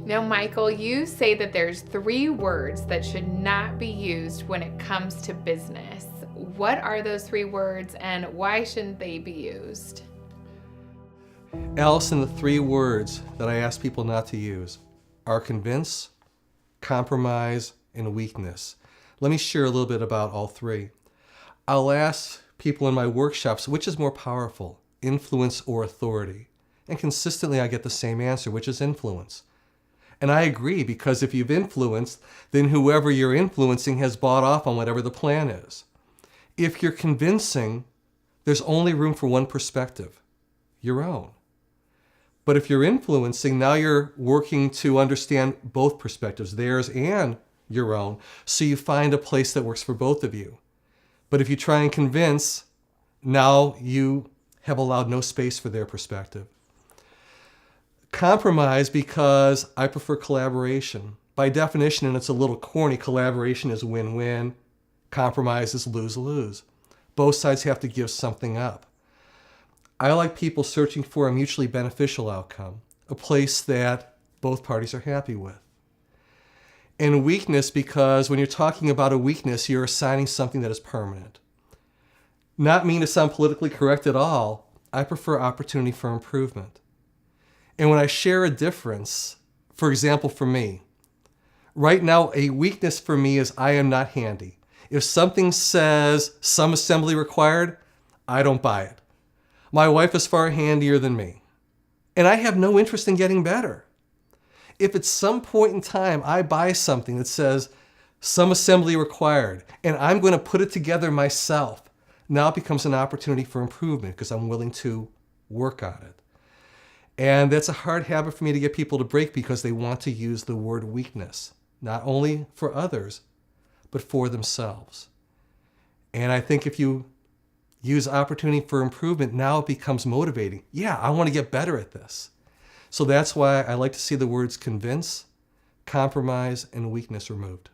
Now, Michael, you say that there's 3 words that should not be used when it comes to business. What are those 3 words and why shouldn't they be used? Allison, the 3 words that I ask people not to use are convince, compromise, and weakness. Let me share a little bit about all 3. I'll ask people in my workshops, which is more powerful, influence or authority? And consistently I get the same answer, which is influence. And I agree, because if you've influenced, then whoever you're influencing has bought off on whatever the plan is. If you're convincing, there's only room for one perspective, your own. But if you're influencing, now you're working to understand both perspectives, theirs and your own, so you find a place that works for both of you. But if you try and convince, now you have allowed no space for their perspective. Compromise, because I prefer collaboration. By definition, and it's a little corny, collaboration is win-win. Compromise is lose-lose. Both sides have to give something up. I like people searching for a mutually beneficial outcome, a place that both parties are happy with. And weakness, because when you're talking about a weakness, you're assigning something that is permanent. Not mean to sound politically correct at all, I prefer opportunity for improvement. And when I share a difference, for example, for me, right now, a weakness for me is I am not handy. If something says some assembly required, I don't buy it. My wife is far handier than me, and I have no interest in getting better. If at some point in time I buy something that says some assembly required, and I'm going to put it together myself, now it becomes an opportunity for improvement because I'm willing to work on it. And that's a hard habit for me to get people to break, because they want to use the word weakness, not only for others, but for themselves. And I think if you use opportunity for improvement, now it becomes motivating. Yeah, I want to get better at this. So that's why I like to see the words convince, compromise, and weakness removed.